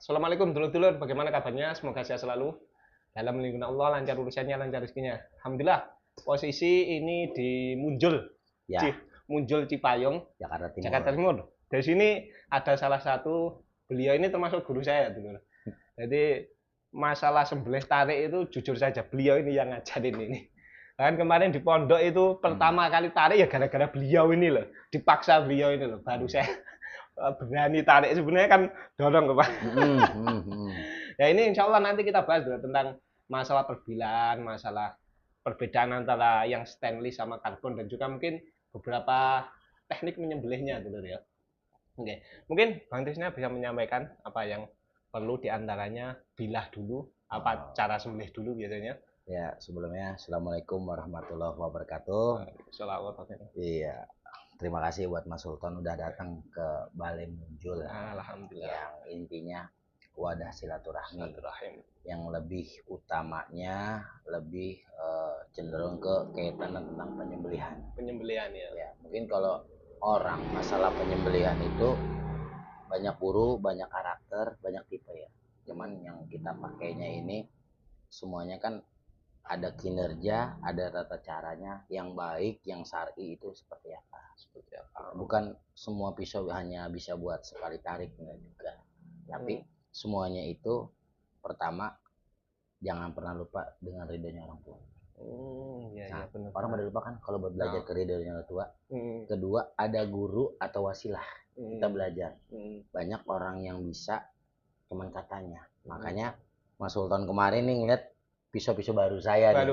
Assalamualaikum dulur-dulur, bagaimana kabarnya? Semoga sehat selalu. Dalam lindungan Allah, lancar urusannya, lancar rezekinya. Alhamdulillah, posisi ini di Munjul, Ya, Munjul Cipayung, Jakarta Timur. Jakarta Timur. Dari sini ada salah satu, beliau ini termasuk guru saya, dulur. Jadi masalah sembelih tarik itu jujur saja, beliau ini yang ngajarin ini. Kan kemarin di pondok itu pertama kali tarik ya gara-gara beliau ini loh, dipaksa beliau ini loh, baru saya berani tarik. Sebenarnya kan dorong Pak. Ya ini insya Allah nanti kita bahas dulu tentang masalah perbilan, masalah perbedaan antara yang stainless sama karbon dan juga mungkin beberapa teknik menyembelihnya dulu ya. Oke, mungkin Bang Tisna bisa menyampaikan apa yang perlu diantaranya bilah dulu, apa cara sembelih dulu biasanya. Ya, sebelumnya Assalamualaikum warahmatullahi wabarakatuh. Assalamualaikum. Iya, terima kasih buat Mas Sultan udah datang ke Balai Munjul. Alhamdulillah. Yang intinya wadah silaturahmi. Yang lebih utamanya lebih cenderung ke kaitan tentang penyembelihan. Penyembelihan ya. Ya, mungkin kalau orang masalah penyembelihan itu banyak guru, banyak karakter, banyak tipe ya. Cuman yang kita pakainya ini semuanya kan ada kinerja, ada tata caranya yang baik, yang syar'i itu seperti apa? Seperti apa? Bukan semua pisau hanya bisa buat sekali tarik enggak juga. Tapi semuanya itu pertama jangan pernah lupa dengan ridhonya orang tua. Ya, benar. Orang pada lupa kan kalau buat belajar ke ridhonya orang tua. Kedua, ada guru atau wasilah. Kita belajar. Banyak orang yang bisa cuman katanya. Makanya Mas Sultan kemarin nih ngeliat pisau-pisau baru saya nih.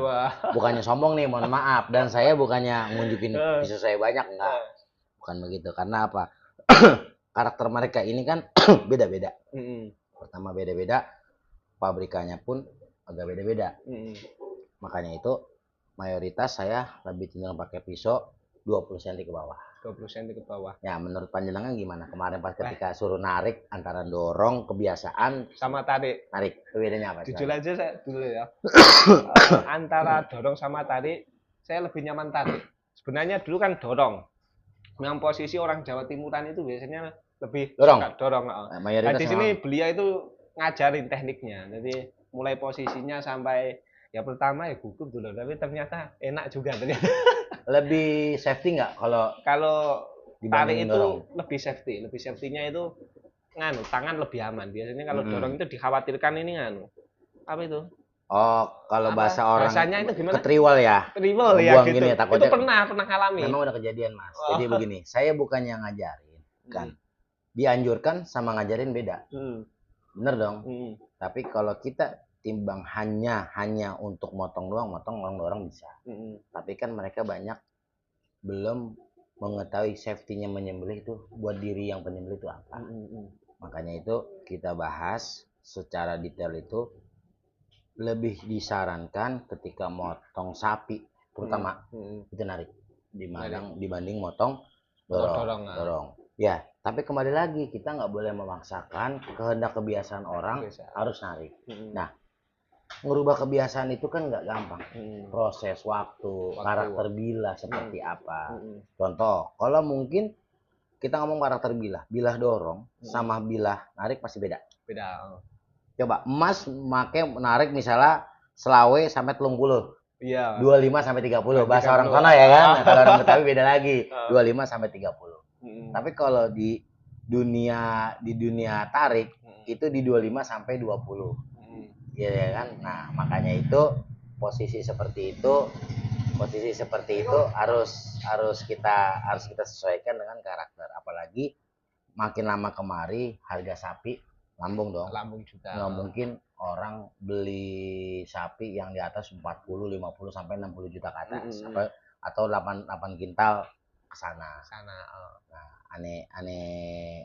Bukannya sombong nih, mohon maaf. Dan saya bukannya ngunjukin pisau saya banyak, enggak. Bukan begitu. Karena apa? Karakter mereka ini kan beda-beda. Pertama beda-beda, pabrikannya pun agak beda-beda. Makanya itu mayoritas saya lebih cenderung pakai pisau 20 cm ke bawah. 20 cm ke bawah. Ya, menurut panjenengan gimana? Kemarin pas ketika suruh narik antara dorong kebiasaan sama tarik. Narik, bedanya apa? Jujur aja saya dulu ya. Antara dorong sama tarik, saya lebih nyaman tarik. Sebenarnya dulu kan dorong. Memang posisi orang Jawa Timuran itu biasanya lebih dorong. Nah, di sini beliau itu ngajarin tekniknya. Jadi mulai posisinya sampai ya pertama ya gugup dulu, tapi ternyata enak juga ternyata. Lebih safety nggak kalau tarik itu dorong? Lebih safety-nya itu tangan lebih aman. Biasanya kalau dorong itu dikhawatirkan ini apa itu? Oh, kalau bahasa orang bahasanya itu gimana? Ketriwal ya. Ketriwal ya gitu. Gini, itu pernah alami. Memang udah kejadian, Mas. Jadi begini, saya bukannya ngajarin, kan. Dianjurkan sama ngajarin beda. Bener dong. Tapi kalau kita timbang hanya untuk motong doang, orang bisa. Tapi kan mereka banyak belum mengetahui safety-nya menyembelih itu buat diri yang penyembelih itu apa. Makanya itu kita bahas secara detail itu. Lebih disarankan ketika motong sapi terutama itu narik dibanding motong dorong. Ya, tapi kembali lagi kita nggak boleh memaksakan kehendak kebiasaan orang harus narik. Nah, merubah kebiasaan itu kan nggak gampang. Proses waktu, karakter bilah seperti apa. Contoh, kalau mungkin kita ngomong karakter bilah dorong sama bilah narik pasti beda. Coba Mas make narik misalnya selawe sampai 30. Iya. 25 sampai 30 bahasa orang sana ya kan. Kalau orang Betawi beda lagi. 25 sampai 30. Tapi kalau di dunia tarik itu di 25 sampai 20. Iya ya kan? Nah, makanya itu posisi seperti itu harus kita sesuaikan dengan karakter. Apalagi makin lama kemari harga sapi lambung dong. Lambung juga. Nggak mungkin orang beli sapi yang di atas 40, 50 sampai 60 juta ke atas atau 8 kintal ke sana. Nah, aneh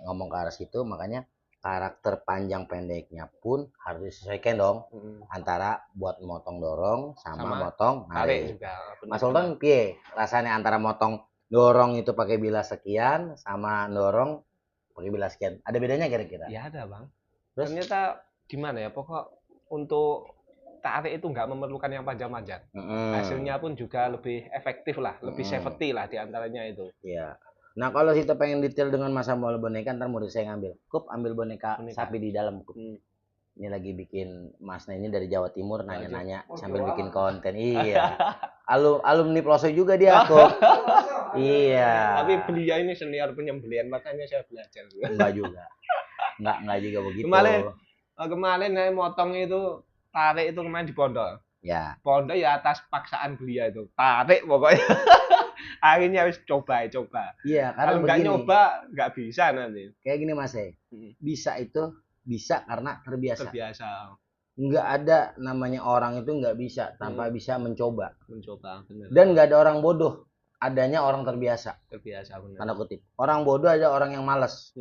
ngomong ke arah situ, makanya karakter panjang pendeknya pun harus disesuaikan dong. Antara buat motong dorong sama motong narik. Mas Sultan piye rasanya antara motong dorong itu pakai bilah sekian sama dorong pakai bilah sekian? Ada bedanya kira-kira? Ya ada, Bang. Ternyata gimana ya, pokok untuk tarik itu nggak memerlukan yang panjang-panjang. Hasilnya pun juga lebih efektif lah, lebih safety lah diantaranya itu. Iya. Nah kalau situ pengen detail dengan masa bola boneka, ntar murid saya ngambil. Kup ambil boneka sapi di dalam. Kup. Ini lagi bikin Masnya ini dari Jawa Timur nanya-nanya sambil bikin konten. Iya. Alumni Ploso juga dia Kup. Iya. Tapi beliau ini senior penyembelian, makanya saya belajar. Enggak juga. Enggak juga begitu. Kemarin saya motong itu tarik itu kemarin di pondok. Ya. Pondok ya atas paksaan beliau itu. Tarik pokoknya. Akhirnya harus coba. Iya, karena kalau nggak nyoba nggak bisa nanti. Kayak gini Mas. Bisa itu bisa karena terbiasa. Terbiasa. Nggak ada namanya orang itu nggak bisa tanpa bisa mencoba. Bener. Dan nggak ada orang bodoh. Adanya orang terbiasa. Bener. Tanda kutip. Orang bodoh ada orang yang malas.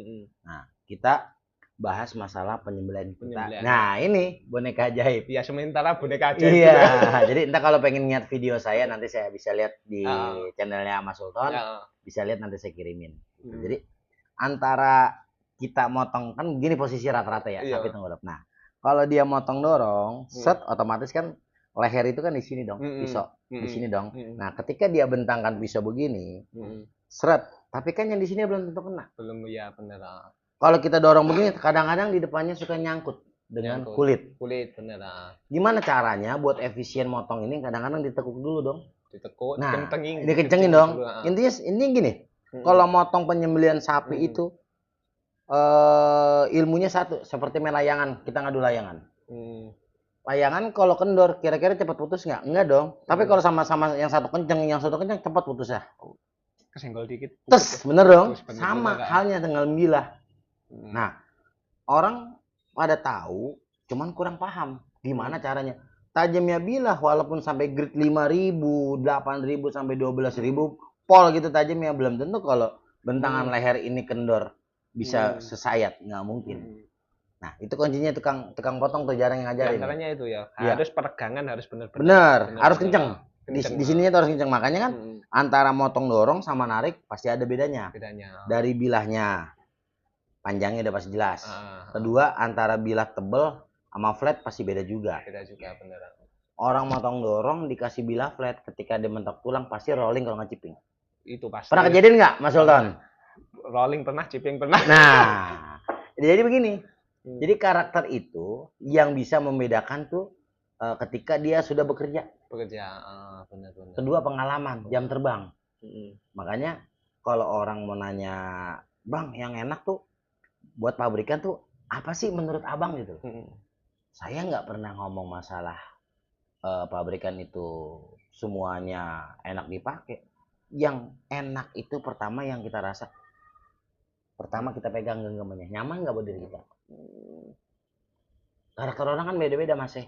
Nah, kita bahas masalah penyembelihan kita. Nah, ini boneka ajaib. Ya, sementara boneka ajaib. Iya, jadi entah kalau pengen lihat video saya nanti saya bisa lihat di channelnya Mas Sultan. Bisa lihat nanti saya kirimin. Jadi antara kita motong kan gini posisi rata-rata ya, sapi tengkurap. Nah, kalau dia motong dorong, set otomatis kan leher itu kan di sini dong, pisau di sini dong. Nah, ketika dia bentangkan pisau begini, seret, tapi kan yang di sini belum tentu kena. Belum, ya benar. Kalau kita dorong begini, kadang-kadang di depannya suka nyangkut dengan kulit. Kulit, benar. Gimana caranya buat efisien motong ini? Kadang-kadang ditekuk dulu dong. Ditekuk, nah, dikencengin dong. Intinya ini gini, kalau motong penyembelihan sapi itu ilmunya satu, seperti main layangan, kita ngadu layangan. Layangan kalau kendor, kira-kira cepat putus nggak? Enggak dong. Tapi kalau sama-sama yang satu kenceng cepat putus ya. Kesenggol dikit. Tes, bener dong. Sama halnya dengan bilah. Nah, orang pada tahu, cuman kurang paham gimana caranya. Tajamnya bilah walaupun sampai grade 5.000, 8.000 sampai 12.000 pol gitu tajamnya, belum tentu kalau bentangan leher ini kendor bisa sesayat, nggak mungkin. Nah, itu kuncinya tukang potong tuh jarang yang ngajarin. Caranya itu ya. Harus peregangan harus benar-benar. Bener, harus kenceng. Di sininya tuh harus kenceng. Makanya kan antara motong dorong sama narik pasti ada bedanya. Dari bilahnya. Panjangnya udah pasti jelas. Kedua, antara bilah tebel sama flat pasti beda juga. Beda juga, bener. Orang motong dorong dikasih bilah flat, ketika dia mentok tulang pasti rolling kalau nggak ciping. Itu pasti. Pernah kejadian nggak, Mas Sultan? Rolling pernah, ciping pernah. Nah, jadi begini. Jadi karakter itu yang bisa membedakan tuh ketika dia sudah bekerja. Benar. Kedua, pengalaman, jam terbang. Makanya kalau orang mau nanya, Bang, yang enak tuh buat pabrikan tuh apa sih menurut abang gitu? Saya nggak pernah ngomong masalah pabrikan itu semuanya enak dipakai. Yang enak itu pertama yang kita rasa, pertama kita pegang genggamannya, nyaman nggak buat diri kita? Karakter orang kan beda-beda Mas.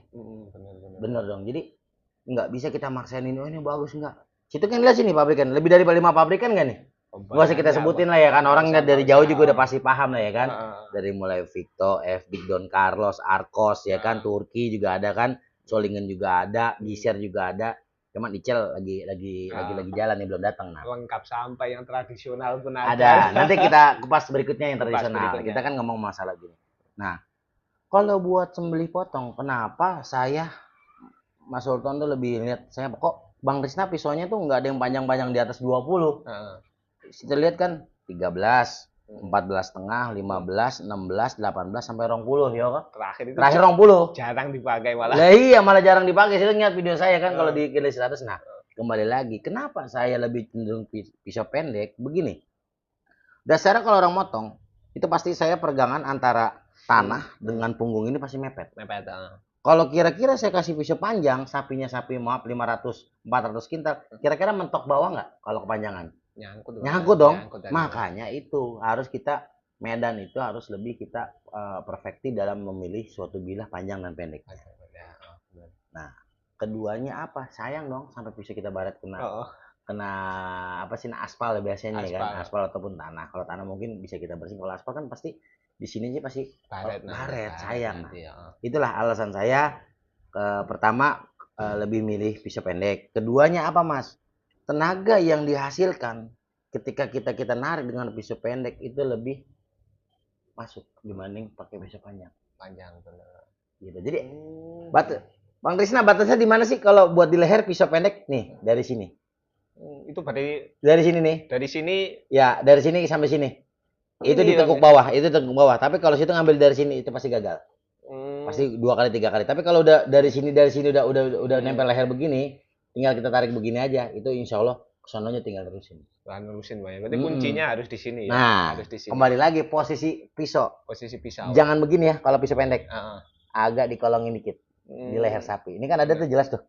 Bener dong. Jadi nggak bisa kita maksain ini bagus nggak. Situ kan lihat sini pabrikan, lebih dari 5 pabrikan nggak nih? Nggak usah kita sebutin lah ya kan, orang dari jauh juga udah pasti paham lah ya kan. Dari mulai Victo, Don Carlos, Arcos ya kan, Turki juga ada kan, Solingen juga ada, Gisher juga ada. Cuman Icel lagi jalan nih belum datang. Nah, lengkap sampai yang tradisional pun ada. Ada. Nanti kita kupas berikutnya yang tradisional. Kita kan ngomong masalah gini. Nah, kalau buat sembelih potong, kenapa saya Mas Sultan tuh lebih lihat saya kok Bang Risna pisaunya tuh nggak ada yang panjang-panjang di atas 20. Kita lihat kan 13, 14,5, 15, 16, 18 sampai 20 ya kan. Terakhir 20. Jarang dipakai malah. Lah iya malah jarang dipakai. Saya lihat video saya kan kalau di Kilis 100. Nah, kembali lagi, kenapa saya lebih cenderung pisau pendek? Begini. Dasarnya kalau orang motong, itu pasti saya peregangan antara tanah dengan punggung ini pasti mepet. Kalau kira-kira saya kasih pisau panjang, sapinya sapi maaf 500, 400 kintal, kira-kira mentok bawah nggak kalau kepanjangan? Nyangkut dong. Makanya itu harus kita medan itu harus lebih kita perfekti dalam memilih suatu bilah panjang dan pendek. Nah, keduanya apa? Sayang dong sampai pisau kita baret kena apa sih aspal biasanya kan, aspal ataupun tanah. Kalau tanah mungkin bisa kita bersihin, kalau aspal kan pasti di sini aja pasti baret sayang. Itulah alasan saya pertama lebih milih pisau pendek. Keduanya apa Mas? Tenaga yang dihasilkan ketika kita narik dengan pisau pendek itu lebih masuk dibanding pakai pisau panjang benar. Gitu. Jadi Bang Krisna batasnya di mana sih kalau buat di leher pisau pendek nih dari sini? Itu berarti Dari sini nih. dari sini. Ya, dari sini sampai sini. Itu ditekuk bawah, itu ditekuk bawah. Tapi kalau situ ngambil dari sini itu pasti gagal. Pasti 2 kali 3 kali. Tapi kalau udah dari sini udah nempel leher begini, tinggal kita tarik begini aja. Itu insya Allah kesononya tinggal terusin. Nerusin, Pak. Berarti kuncinya harus di sini ya. Nah, harus di sini. Kembali lagi posisi pisau. Posisi pisau. Jangan begini ya kalau pisau pendek. Agak dikolongin dikit di leher sapi. Ini kan ada tuh jelas tuh.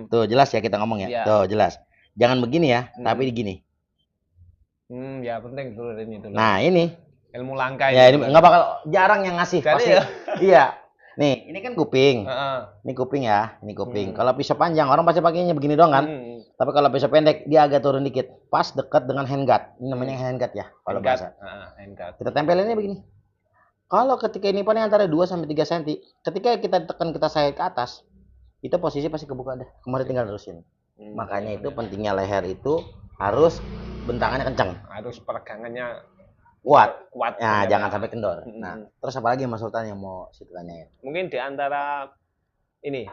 Tuh jelas ya kita ngomong ya. Tuh jelas. Jangan begini ya, tapi gini. Ya penting tuh ini tuh. Nah, ini ilmu langka ya, ini nggak bakal jarang yang ngasih pasti. Ya? Iya. Nih, ini kan kuping. Ini kuping ya, ini kuping. Kalau pisau panjang orang pasti pakainya begini doang kan. Tapi kalau pisau pendek dia agak turun dikit, pas dekat dengan handguard. Ini namanya handguard ya, kalau bahasa. Handguard. Kita tempelinnya begini. Kalau ketika ini panjang antara 2 sampai 3 cm, ketika kita tekan kita sayat ke atas, itu posisi pasti kebuka deh. Kemudian tinggal terusin. Makanya itu pentingnya leher itu harus bentangannya kencang. Harus peregangannya kuat. Nah, jangan sampai kendor. Nah, terus apa lagi Mas Sultan yang mau tanyain? Mungkin di antara ini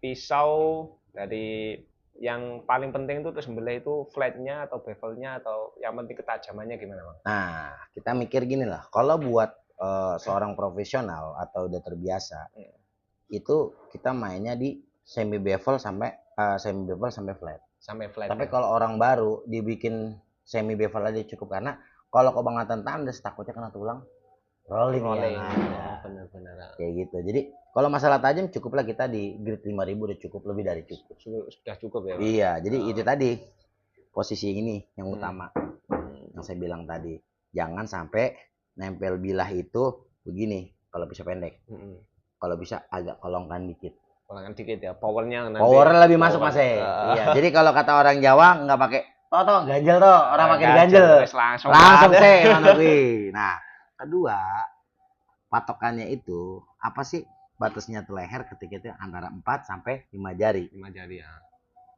pisau dari yang paling penting itu terus sembelih itu flatnya atau bevelnya atau yang penting ketajamannya gimana, Bang? Nah, kita mikir gini lah. Kalau buat seorang profesional atau udah terbiasa, itu kita mainnya di semi bevel sampai flat. Sampai flat. Tapi kalau orang baru dibikin semi bevel aja cukup, karena kalau kebangetan tandas takutnya kena tulang rolling. Benar-benar kayak gitu. Jadi kalau masalah tajam cukuplah kita di grade 5.000 udah cukup, lebih dari cukup. Sudah cukup ya, Pak? Iya, jadi itu tadi posisi ini yang utama. Yang saya bilang tadi, jangan sampai nempel bilah itu begini kalau pisau pendek. Kalau bisa agak kolongkan dikit. Kolongkan dikit ya, powernya lebih masuk Mas. Iya, jadi kalau kata orang Jawa nggak pakai toh ganjel toh, orang pakai diganjel. Langsung Nah, kedua, patokannya itu apa sih batasnya tuh leher ketika itu antara 4 sampai 5 jari. 5 jari ya.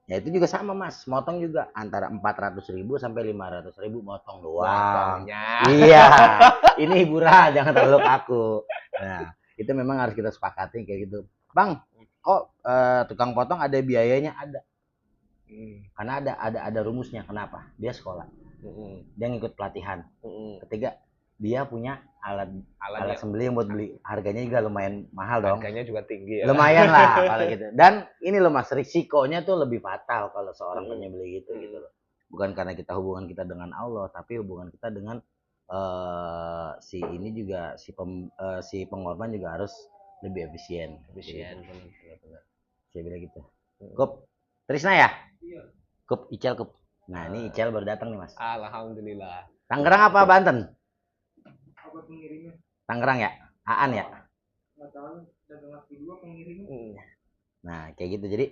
Ya itu juga sama Mas, motong juga antara 400.000 sampai 500.000 motong doang. Iya, ini hiburan, jangan terlalu kaku. Nah, itu memang harus kita sepakati kayak gitu. Bang, kok tukang potong ada biayanya? Ada. Karena ada rumusnya. Kenapa? Dia sekolah. Dia ngikut pelatihan. Ketiga, dia punya alat sembelih yang buat beli. Harganya juga lumayan mahal dong. Harganya juga tinggi ya. Lumayan lah kalau gitu. Dan ini loh Mas, risikonya tuh lebih fatal kalau seorang penyembelih gitu loh. Bukan karena kita hubungan kita dengan Allah, tapi hubungan kita dengan si pengorban juga harus lebih efisien. Benar. Saya bilang gitu. Kup, Trisna ya? Iya. Kup, Icel Kup. Nah, ini Icel baru datang nih Mas. Alhamdulillah. Tangerang apa Banten? Apa pengirimnya? Tangerang ya? Aan ya? Nah, kayak gitu. Jadi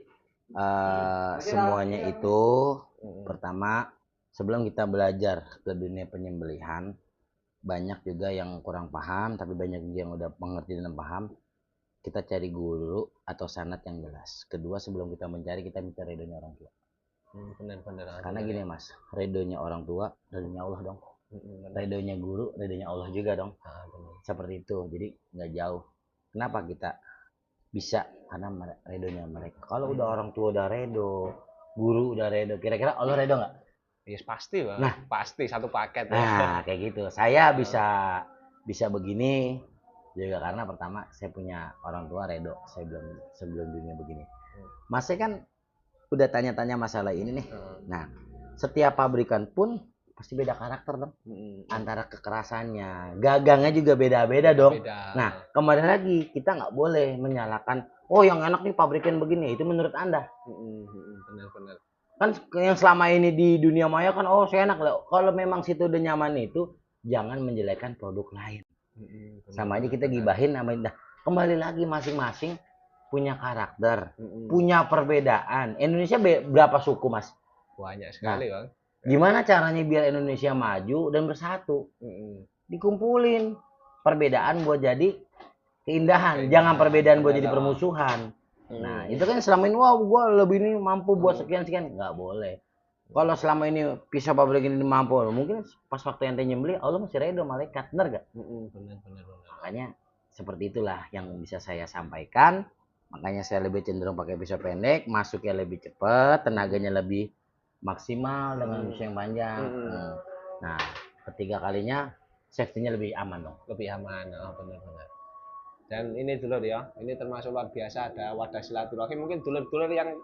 semuanya itu pertama, sebelum kita belajar ke dunia penyembelihan, banyak juga yang kurang paham, tapi banyak juga yang udah mengerti dan paham. Kita cari guru atau sanad yang jelas. Kedua, sebelum kita mencari, kita minta redonya orang tua. Benar. Karena gini Mas, redonya orang tua, redonya Allah dong. Redonya guru, redonya Allah juga dong. Seperti itu, jadi nggak jauh. Kenapa kita bisa? Karena redonya mereka. Kalau udah orang tua udah redo, guru udah redo, kira-kira Allah redo nggak? Yes, pasti Bang. Nah, pasti satu paket. Nah, kayak gitu. Saya bisa begini juga karena pertama saya punya orang tua redo sebelum dunia begini. Mas saya kan udah tanya-tanya masalah ini nih. Nah, setiap pabrikan pun pasti beda karakter dong. Antara kekerasannya, gagangnya juga beda-beda dong. Nah, kemarin lagi kita nggak boleh menyalahkan, oh yang enak nih pabrikan begini, itu menurut Anda. Benar. Kan yang selama ini di dunia maya kan, oh saya enak. Kalau memang situ udah nyaman itu, jangan menjelekkan produk lain. Sama aja kita gibahin namanya. Kembali lagi masing-masing punya karakter, punya perbedaan. Indonesia berapa suku Mas? Banyak sekali Bang. Gimana caranya biar Indonesia maju dan bersatu? Dikumpulin perbedaan buat jadi keindahan, jangan perbedaan buat jadi permusuhan. Nah itu kan selama ini, wah gue lebih ini mampu buat sekian, nggak boleh. Kalau selama ini pisau pabrik ini mampu, mungkin pas waktu ente nyembeli Allah masih redo malaikat, bener gak? Bener. Makanya seperti itulah yang bisa saya sampaikan. Makanya saya lebih cenderung pakai pisau pendek, masuknya lebih cepat, tenaganya lebih maksimal dengan usia yang panjang. Nah, ketiga kalinya safety-nya lebih aman dong. Lebih aman, oh, benar-benar. Dan ini dulur ya, ini termasuk luar biasa, ada wadah silaturahmi. Mungkin dulur-dulur yang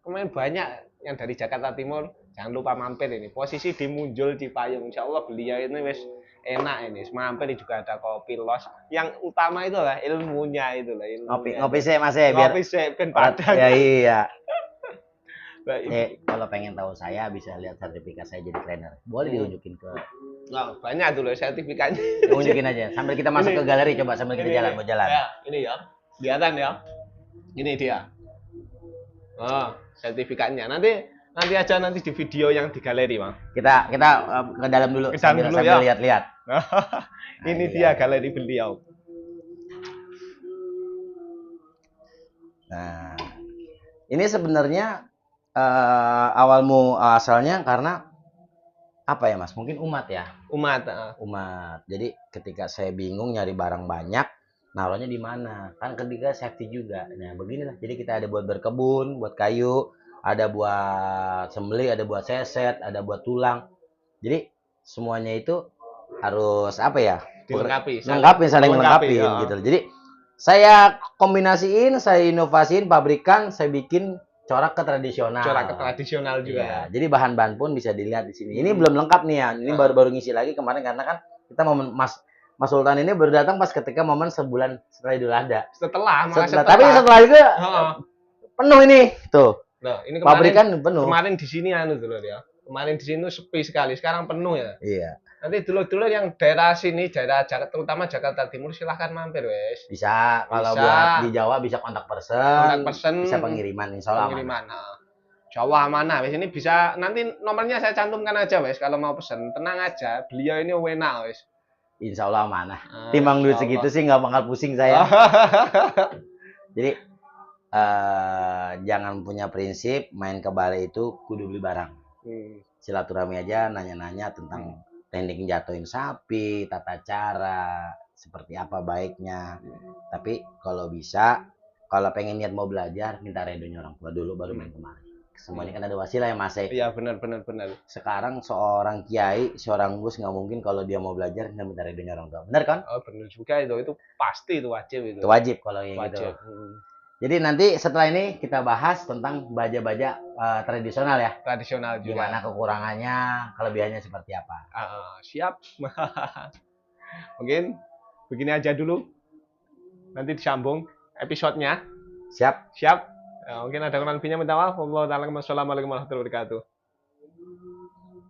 kemarin banyak yang dari Jakarta Timur, jangan lupa mampir ini. Posisi di Munjul Cipayung, insya Allah beliau ini wis enak ini. Mampir juga ada kopi los. Yang utama itu lah ilmunya itu lah. Ngopi sih mas ya, biar ngopi sih ben padang. Ya iya. Kalau pengen tahu saya bisa lihat sertifikat saya jadi trainer. Boleh diunjukin ke. Nah, banyak dulu sertifikatnya. Unjukin aja. Sambil kita masuk ke galeri, coba sambil kita jalan, mau jalan. Ya, ini ya, kelihatan ya. Ini dia. Oh, sertifikatnya. Nanti aja nanti di video yang di galeri, Bang. Kita ke dalam dulu. Sambil ya. lihat-lihat. Ini dia galeri beliau. Nah, ini sebenarnya awalmu asalnya karena apa ya mas? Mungkin umat ya. Umat. Jadi ketika saya bingung nyari barang banyak, naruhnya di mana? Kan ketika safety juga. Nah beginilah. Jadi kita ada buat berkebun, buat kayu, ada buat sembelih, ada buat seset, ada buat tulang. Jadi semuanya itu harus apa ya? Saling melengkapi gitu. Jadi saya kombinasiin, saya inovasiin, pabrikan, saya bikin corak ke tradisional juga. Ya, jadi bahan-bahan pun bisa dilihat di sini. Ini belum lengkap nih ya. Ini baru-baru ngisi lagi kemarin karena kan kita momen Mas Sultan ini baru datang pas ketika momen sebulan setelah Idul Adha. Setelah. Tapi setelah itu penuh ini. Tuh. Nah, ini pabrikan penuh. Kemarin di sini dulu ya. Kemarin di sini sepi sekali. Sekarang penuh ya. Iya. Nanti dulu yang daerah sini, daerah terutama Jakarta Timur silahkan mampir wes. Bisa, kalau buat di Jawa bisa kontak person, bisa pengiriman, insya Allah pengiriman. Jawa mana wes ini bisa, nanti nomornya saya cantumkan aja wes kalau mau pesen, tenang aja, beliau ini enak wes. Insya Allah mana. Timbang duit segitu sih nggak bakal pusing saya. Jadi jangan punya prinsip main ke balai itu kudu beli barang. Silaturahmi aja, nanya-nanya tentang teknik jatuhin sapi, tata cara, seperti apa baiknya. Tapi kalau bisa, kalau pengen niat mau belajar, minta redonya orang tua dulu baru main kemari. Semuanya kan ada wasilah ya mas. Iya benar. Sekarang seorang kiai, seorang gus nggak mungkin kalau dia mau belajar nggak minta redonya orang tua. Benar kan? Oh benar juga itu pasti itu wajib itu. Itu wajib kalau yang gitu. Jadi nanti setelah ini kita bahas tentang baja-baja tradisional ya. Tradisional juga. Gimana kekurangannya, kelebihannya seperti apa. Siap. Mungkin begini aja dulu. Nanti disambung episodenya. Siap. Mungkin ada kurang lebihnya minta maaf. Wassalamualaikum warahmatullahi wabarakatuh.